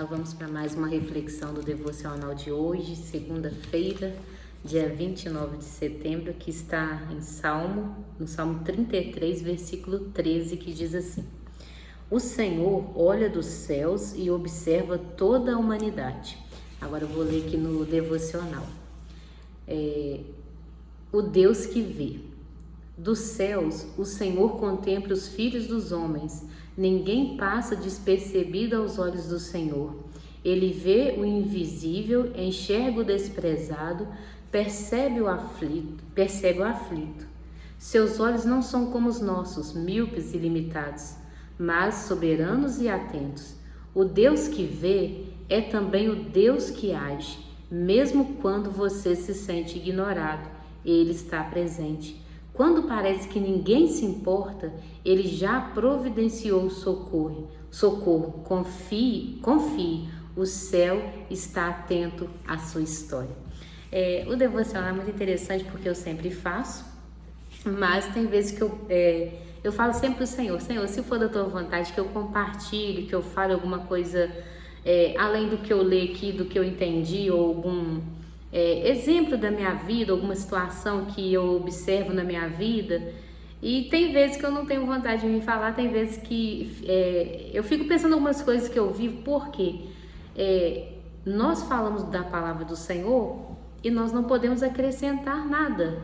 Vamos para mais uma reflexão do devocional de hoje, segunda-feira, dia 29 de setembro, que está no Salmo 33, versículo 13, que diz assim: O Senhor olha dos céus e observa toda a humanidade. Agora eu vou ler aqui no devocional. O Deus que vê. Dos céus, o Senhor contempla os filhos dos homens. Ninguém passa despercebido aos olhos do Senhor. Ele vê o invisível, enxerga o desprezado, percebe o aflito. Seus olhos não são como os nossos, míopes e limitados, mas soberanos e atentos. O Deus que vê é também o Deus que age. Mesmo quando você se sente ignorado, Ele está presente. Quando parece que ninguém se importa, Ele já providenciou socorro. Confie, o céu está atento à sua história. O devocional é muito interessante porque eu sempre faço, mas tem vezes que eu falo sempre para o Senhor, se for da tua vontade que eu compartilhe, que eu fale alguma coisa além do que eu leio aqui, do que eu entendi, ou algum exemplo da minha vida, alguma situação que eu observo na minha vida. E tem vezes que eu não tenho vontade de me falar, tem vezes que eu fico pensando em algumas coisas que eu vivo, porque nós falamos da palavra do Senhor e nós não podemos acrescentar nada.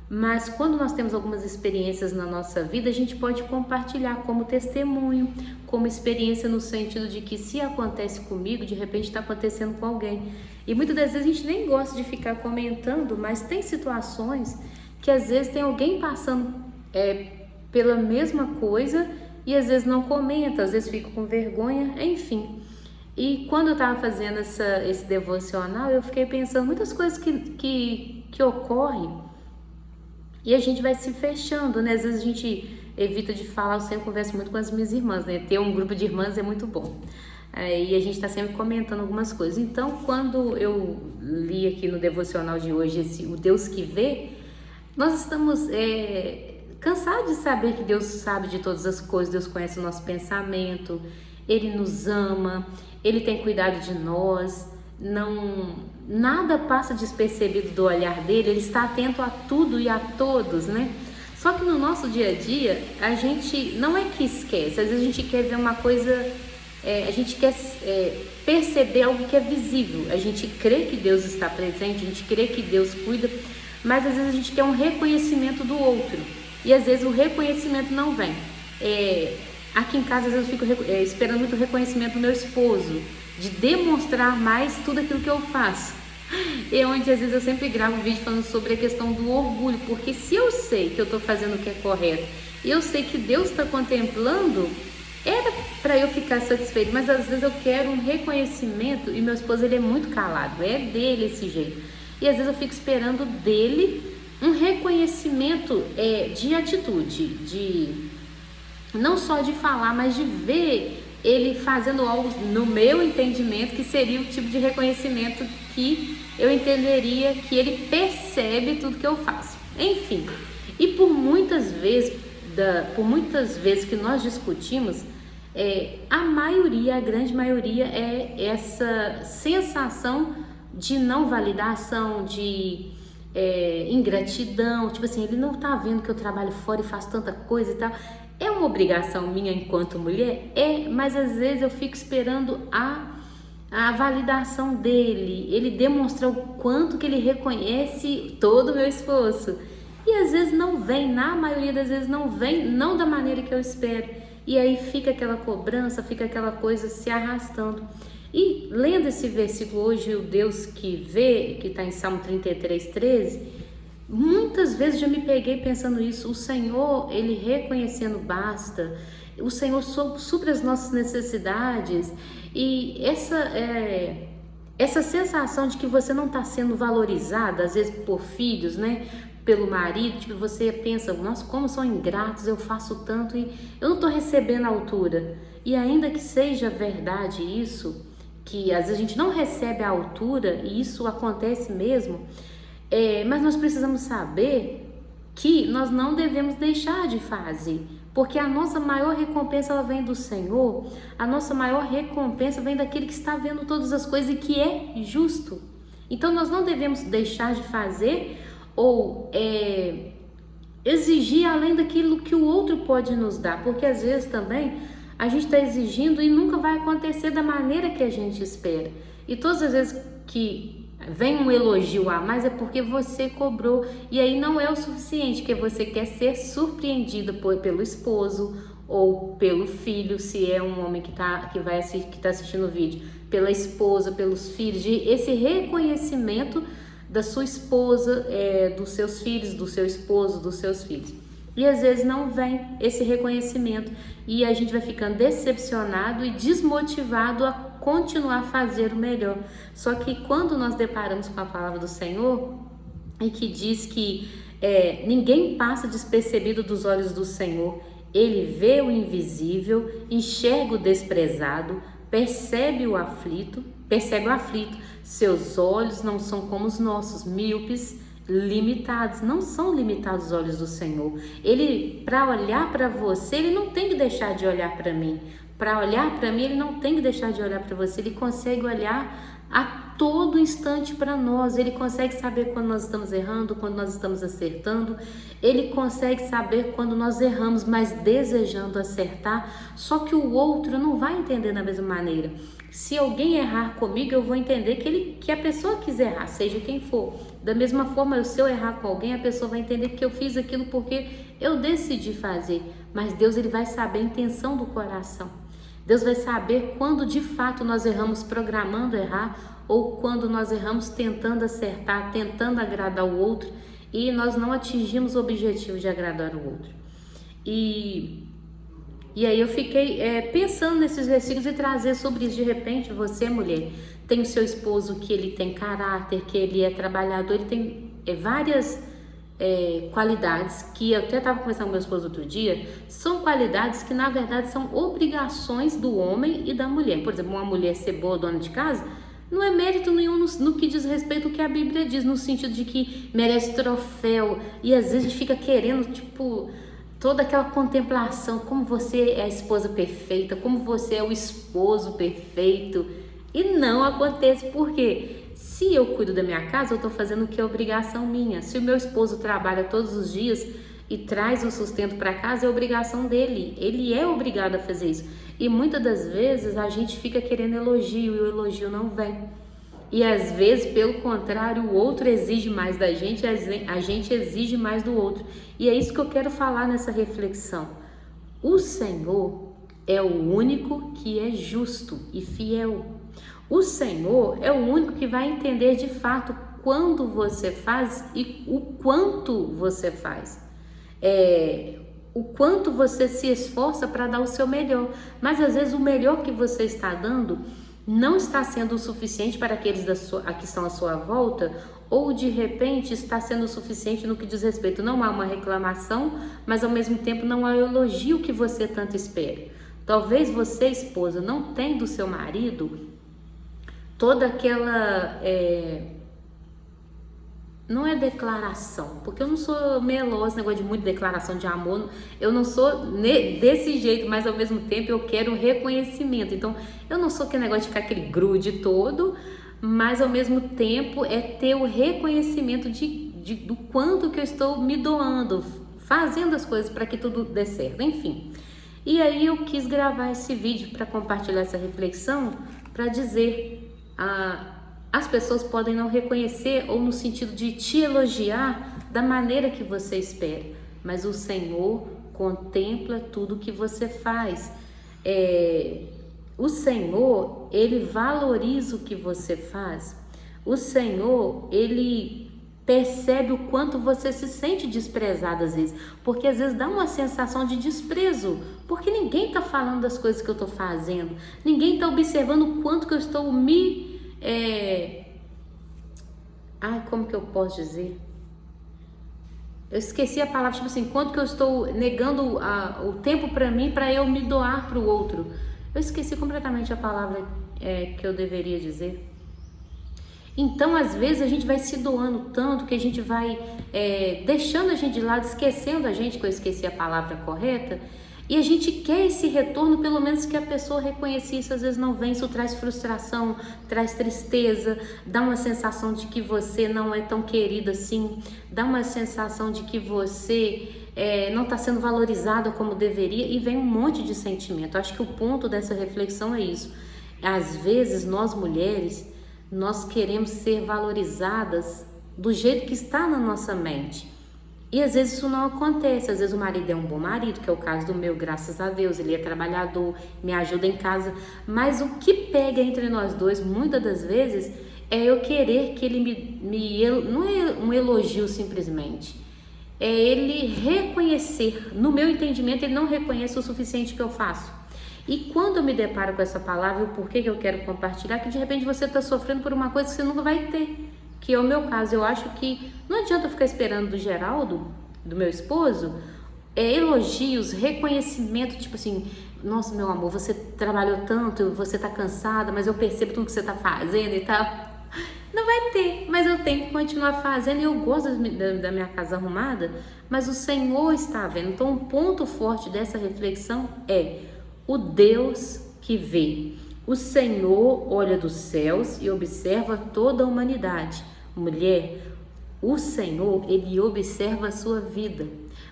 Mas quando nós temos algumas experiências na nossa vida, a gente pode compartilhar como testemunho, como experiência, no sentido de que se acontece comigo, de repente está acontecendo com alguém. E muitas das vezes a gente nem gosta de ficar comentando, mas tem situações que às vezes tem alguém passando pela mesma coisa e às vezes não comenta, às vezes fica com vergonha, enfim. E quando eu estava fazendo esse devocional, eu fiquei pensando muitas coisas que ocorrem. E a gente vai se fechando, né? Às vezes a gente evita de falar, eu sempre converso muito com as minhas irmãs, né? Ter um grupo de irmãs é muito bom. E a gente tá sempre comentando algumas coisas. Então, quando eu li aqui no devocional de hoje, o Deus que vê, nós estamos cansados de saber que Deus sabe de todas as coisas, Deus conhece o nosso pensamento, Ele nos ama, Ele tem cuidado de nós, nada passa despercebido do olhar dele, Ele está atento a tudo e a todos, né? Só que no nosso dia a dia, a gente não é que esquece, às vezes a gente quer ver uma coisa, a gente quer perceber algo que é visível, a gente crê que Deus está presente, a gente crê que Deus cuida, mas às vezes a gente quer um reconhecimento do outro, e às vezes o reconhecimento não vem. Aqui em casa, às vezes eu fico esperando muito o reconhecimento do meu esposo, de demonstrar mais tudo aquilo que eu faço. E onde às vezes eu sempre gravo um vídeo falando sobre a questão do orgulho, porque se eu sei que eu estou fazendo o que é correto, e eu sei que Deus está contemplando, era para eu ficar satisfeito, mas às vezes eu quero um reconhecimento, e meu esposo ele é muito calado, é dele esse jeito, e às vezes eu fico esperando dele um reconhecimento de atitude, não só de falar, mas de ver ele fazendo algo no meu entendimento, que seria o tipo de reconhecimento que eu entenderia que ele percebe tudo que eu faço. Enfim, e por muitas vezes que nós discutimos, a grande maioria é essa sensação de não validação, de ingratidão, tipo assim, ele não tá vendo que eu trabalho fora e faço tanta coisa e tal. É uma obrigação minha enquanto mulher? Mas às vezes eu fico esperando a validação dele, ele demonstra o quanto que ele reconhece todo o meu esforço. E às vezes não vem, na maioria das vezes não vem, não da maneira que eu espero. E aí fica aquela cobrança, fica aquela coisa se arrastando. E lendo esse versículo hoje, o Deus que vê, que está em Salmo 33, 13... muitas vezes já me peguei pensando isso, o Senhor, Ele reconhecendo basta, o Senhor supre as nossas necessidades, e essa sensação de que você não está sendo valorizada, às vezes por filhos, né, pelo marido, tipo, você pensa, nossa, como são ingratos, eu faço tanto e eu não estou recebendo a altura. E ainda que seja verdade isso, que às vezes a gente não recebe a altura, e isso acontece mesmo, mas nós precisamos saber que nós não devemos deixar de fazer, Porque a nossa maior recompensa ela vem do Senhor, a nossa maior recompensa vem daquele que está vendo todas as coisas e que é justo. Então nós não devemos deixar de fazer ou exigir além daquilo que o outro pode nos dar, porque às vezes também a gente está exigindo e nunca vai acontecer da maneira que a gente espera. E todas as vezes que vem um elogio a mais é porque você cobrou, e aí não é o suficiente, porque você quer ser surpreendida pelo esposo ou pelo filho, se é um homem que tá assistindo o vídeo, pela esposa, pelos filhos, de esse reconhecimento da sua esposa, dos seus filhos, do seu esposo, dos seus filhos. E às vezes não vem esse reconhecimento e a gente vai ficando decepcionado e desmotivado a continuar a fazer o melhor. Só que quando nós deparamos com a palavra do Senhor, e que diz que ninguém passa despercebido dos olhos do Senhor, Ele vê o invisível, enxerga o desprezado, percebe o aflito, seus olhos não são como os nossos, míopes, limitados, não são limitados os olhos do Senhor. Ele, para olhar para você, Ele não tem que deixar de olhar para mim. Para olhar para mim, Ele não tem que deixar de olhar para você. Ele consegue olhar a todo instante para nós. Ele consegue saber quando nós estamos errando, quando nós estamos acertando. Ele consegue saber quando nós erramos, mas desejando acertar. Só que o outro não vai entender da mesma maneira. Se alguém errar comigo, eu vou entender que a pessoa quis errar, seja quem for. Da mesma forma, se eu errar com alguém, a pessoa vai entender que eu fiz aquilo porque eu decidi fazer. Mas Deus, Ele vai saber a intenção do coração. Deus vai saber quando de fato nós erramos programando errar ou quando nós erramos tentando acertar, tentando agradar o outro e nós não atingimos o objetivo de agradar o outro. E aí eu fiquei pensando nesses versículos e trazer sobre isso. De repente, você, mulher, tem o seu esposo que ele tem caráter, que ele é trabalhador, ele tem várias qualidades que eu até estava conversando com meu esposo outro dia, são qualidades que na verdade são obrigações do homem e da mulher. Por exemplo, uma mulher ser boa dona de casa não é mérito nenhum no que diz respeito ao que a Bíblia diz, no sentido de que merece troféu, e às vezes a gente fica querendo, toda aquela contemplação, como você é a esposa perfeita, como você é o esposo perfeito, e não acontece. Por quê? Se eu cuido da minha casa, eu estou fazendo o que é obrigação minha. Se o meu esposo trabalha todos os dias e traz o sustento para casa, é obrigação dele. Ele é obrigado a fazer isso. E muitas das vezes a gente fica querendo elogio e o elogio não vem. E às vezes, pelo contrário, o outro exige mais da gente, a gente exige mais do outro. E é isso que eu quero falar nessa reflexão. O Senhor é o único que é justo e fiel. O Senhor é o único que vai entender de fato quando você faz e o quanto você faz. O quanto você se esforça para dar o seu melhor. Mas às vezes o melhor que você está dando não está sendo o suficiente para aqueles que estão à sua volta, ou de repente está sendo o suficiente no que diz respeito. Não há uma reclamação, mas ao mesmo tempo não há o elogio que você tanto espera. Talvez você, esposa, não tenha do seu marido toda aquela... não é declaração, porque eu não sou melosa, negócio de muita declaração de amor, eu não sou desse jeito, mas ao mesmo tempo eu quero reconhecimento. Então eu não sou aquele negócio de ficar aquele grude todo, mas ao mesmo tempo é ter o reconhecimento do quanto que eu estou me doando, fazendo as coisas para que tudo dê certo, enfim. E aí eu quis gravar esse vídeo para compartilhar essa reflexão, para dizer... as pessoas podem não reconhecer ou no sentido de te elogiar da maneira que você espera, mas o Senhor contempla tudo que você faz. O Senhor, Ele valoriza o que você faz. O Senhor, Ele percebe o quanto você se sente desprezado às vezes, porque às vezes dá uma sensação de desprezo, porque ninguém está falando das coisas que eu estou fazendo, ninguém está observando o quanto que eu estou como que eu posso dizer? Eu esqueci a palavra, quanto que eu estou negando o tempo para mim, para eu me doar para o outro. Eu esqueci completamente a palavra que eu deveria dizer. Então, às vezes, a gente vai se doando tanto que a gente vai deixando a gente de lado, esquecendo a gente, que eu esqueci a palavra correta, E a gente quer esse retorno, pelo menos que a pessoa reconheça isso. Às vezes não vem, isso traz frustração, traz tristeza, dá uma sensação de que você não é tão querido assim, dá uma sensação de que você não está sendo valorizada como deveria, e vem um monte de sentimento. Acho que o ponto dessa reflexão é isso. Às vezes nós mulheres, nós queremos ser valorizadas do jeito que está na nossa mente. E às vezes isso não acontece. Às vezes o marido é um bom marido, que é o caso do meu, graças a Deus, ele é trabalhador, me ajuda em casa, mas o que pega entre nós dois, muitas das vezes, é eu querer que ele não é um elogio simplesmente, é ele reconhecer. No meu entendimento, ele não reconhece o suficiente que eu faço. E quando eu me deparo com essa palavra, o porquê que eu quero compartilhar, que de repente você está sofrendo por uma coisa que você nunca vai ter, que é o meu caso. Eu acho que não adianta eu ficar esperando do Geraldo, do meu esposo, elogios, reconhecimento, tipo assim, nossa, meu amor, você trabalhou tanto, você tá cansada, mas eu percebo tudo que você tá fazendo e tal. Não vai ter, mas eu tenho que continuar fazendo. E eu gosto da minha casa arrumada, mas o Senhor está vendo. Então, um ponto forte dessa reflexão é o Deus que vê. O Senhor olha dos céus e observa toda a humanidade. Mulher, o Senhor, Ele observa a sua vida.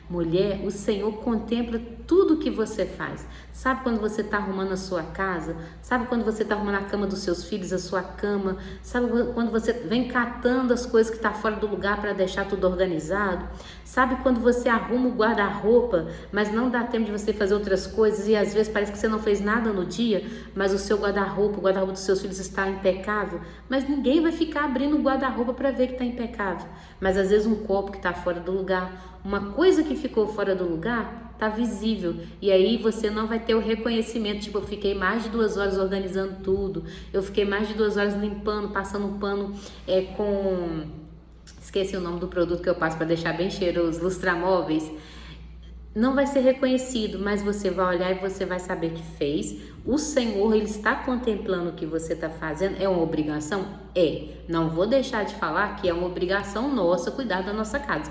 Mulher, o Senhor contempla tudo que você faz. Sabe quando você está arrumando a sua casa? Sabe quando você está arrumando a cama dos seus filhos, a sua cama? Sabe quando você vem catando as coisas que estão fora do lugar para deixar tudo organizado? Sabe quando você arruma o guarda-roupa, mas não dá tempo de você fazer outras coisas e às vezes parece que você não fez nada no dia, mas o seu guarda-roupa, o guarda-roupa dos seus filhos está impecável, mas ninguém vai ficar abrindo o guarda-roupa para ver que está impecável. Mas às vezes um copo que está fora do lugar, uma coisa que ficou fora do lugar, está visível, e aí você não vai ter o reconhecimento. Tipo, eu fiquei mais de 2 horas organizando tudo, eu fiquei mais de 2 horas limpando, passando um pano esqueci o nome do produto que eu passo para deixar bem cheiroso, lustramóveis. Não vai ser reconhecido, mas você vai olhar e você vai saber que fez. O Senhor, Ele está contemplando o que você está fazendo. É uma obrigação? É. Não vou deixar de falar que é uma obrigação nossa cuidar da nossa casa.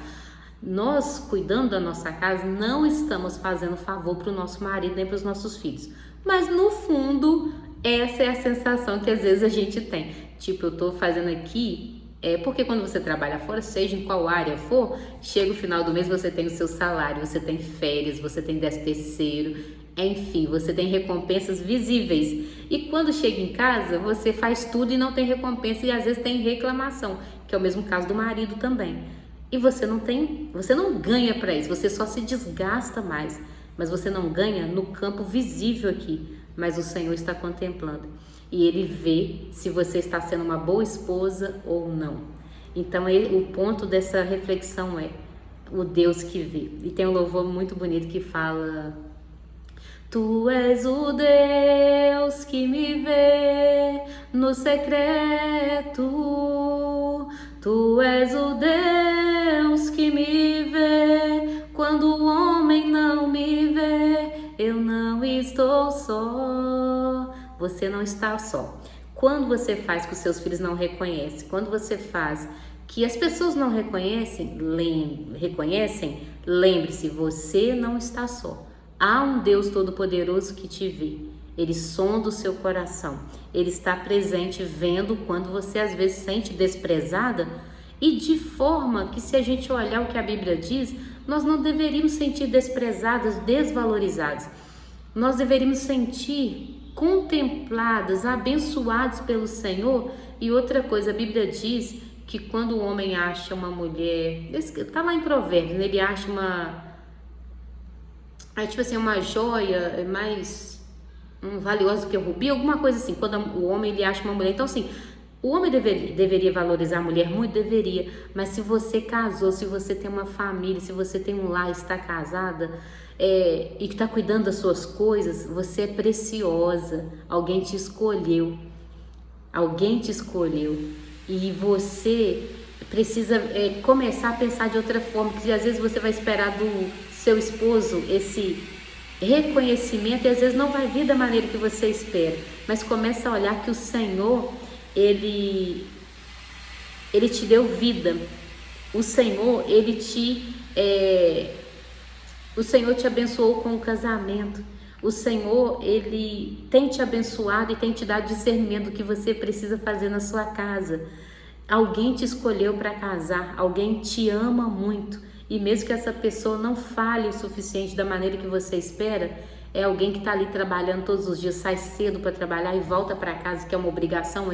Nós, cuidando da nossa casa, não estamos fazendo favor para o nosso marido nem para os nossos filhos. Mas no fundo, essa é a sensação que às vezes a gente tem. Tipo, eu estou fazendo aqui, porque quando você trabalha fora, seja em qual área for, chega o final do mês, você tem o seu salário, você tem férias, você tem 13º, enfim, você tem recompensas visíveis. E quando chega em casa, você faz tudo e não tem recompensa, e às vezes tem reclamação, que é o mesmo caso do marido também. E você não ganha para isso, você só se desgasta mais, mas você não ganha no campo visível aqui, mas o Senhor está contemplando e Ele vê se você está sendo uma boa esposa ou não. Então o ponto dessa reflexão é o Deus que vê. E tem um louvor muito bonito que fala: Tu és o Deus que me vê no secreto, Tu és o Deus que me vê quando o homem não me vê. Eu não estou só. Você não está só. Quando você faz que os seus filhos não reconhecem, quando você faz que as pessoas não reconhecem, lembre-se, você não está só. Há um Deus Todo-Poderoso que te vê. Ele sonda o seu coração. Ele está presente, vendo quando você às vezes se sente desprezada, e de forma que, se a gente olhar o que a Bíblia diz, nós não deveríamos sentir desprezadas, desvalorizadas. Nós deveríamos sentir contempladas, abençoadas pelo Senhor. E outra coisa, a Bíblia diz que quando o homem acha uma mulher, está lá em Provérbios, ele acha uma joia mais valiosa do que o rubi, alguma coisa assim, quando o homem ele acha uma mulher. Então assim, o homem deveria valorizar a mulher muito, deveria, mas se você casou, se você tem uma família, se você tem um lar, está casada e que está cuidando das suas coisas, você é preciosa, alguém te escolheu e você precisa começar a pensar de outra forma, porque às vezes você vai esperar do seu esposo esse reconhecimento e às vezes não vai vir da maneira que você espera, mas começa a olhar que o Senhor, Ele te deu vida, o Senhor, Ele te O Senhor te abençoou com o casamento. O Senhor, Ele tem te abençoado e tem te dado discernimento do que você precisa fazer na sua casa. Alguém te escolheu para casar, alguém te ama muito. E mesmo que essa pessoa não fale o suficiente da maneira que você espera, é alguém que está ali trabalhando todos os dias, sai cedo para trabalhar e volta para casa, que é uma obrigação,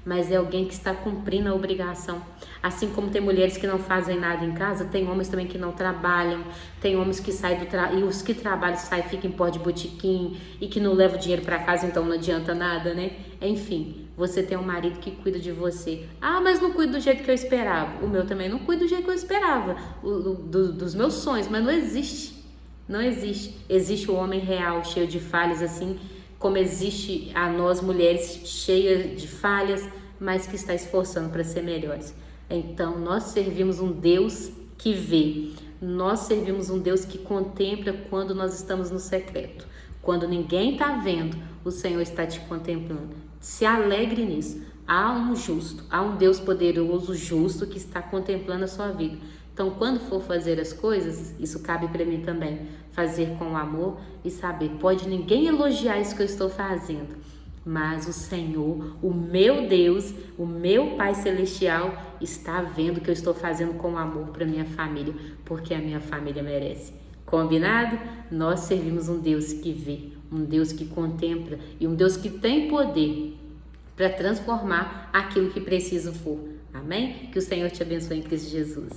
mas é alguém que está cumprindo a obrigação. Assim como tem mulheres que não fazem nada em casa, tem homens também que não trabalham, tem homens que saem e os que trabalham saem, ficam em pó de botequim e que não levam dinheiro para casa, então não adianta nada, né? Enfim, você tem um marido que cuida de você. Ah, mas não cuida do jeito que eu esperava. O meu também não cuida do jeito que eu esperava, dos meus sonhos, mas não existe. Não existe. Existe o homem real, cheio de falhas, assim como existe a nós mulheres cheias de falhas, mas que está esforçando para ser melhores. Então, nós servimos um Deus que vê. Nós servimos um Deus que contempla quando nós estamos no secreto. Quando ninguém está vendo, o Senhor está te contemplando. Se alegre nisso. Há um justo, há um Deus poderoso, justo, que está contemplando a sua vida. Então, quando for fazer as coisas, isso cabe para mim também, fazer com amor e saber, pode ninguém elogiar isso que eu estou fazendo, mas o Senhor, o meu Deus, o meu Pai Celestial está vendo que eu estou fazendo com amor para minha família, porque a minha família merece. Combinado? Nós servimos um Deus que vê, um Deus que contempla e um Deus que tem poder para transformar aquilo que preciso for. Amém? Que o Senhor te abençoe em Cristo Jesus.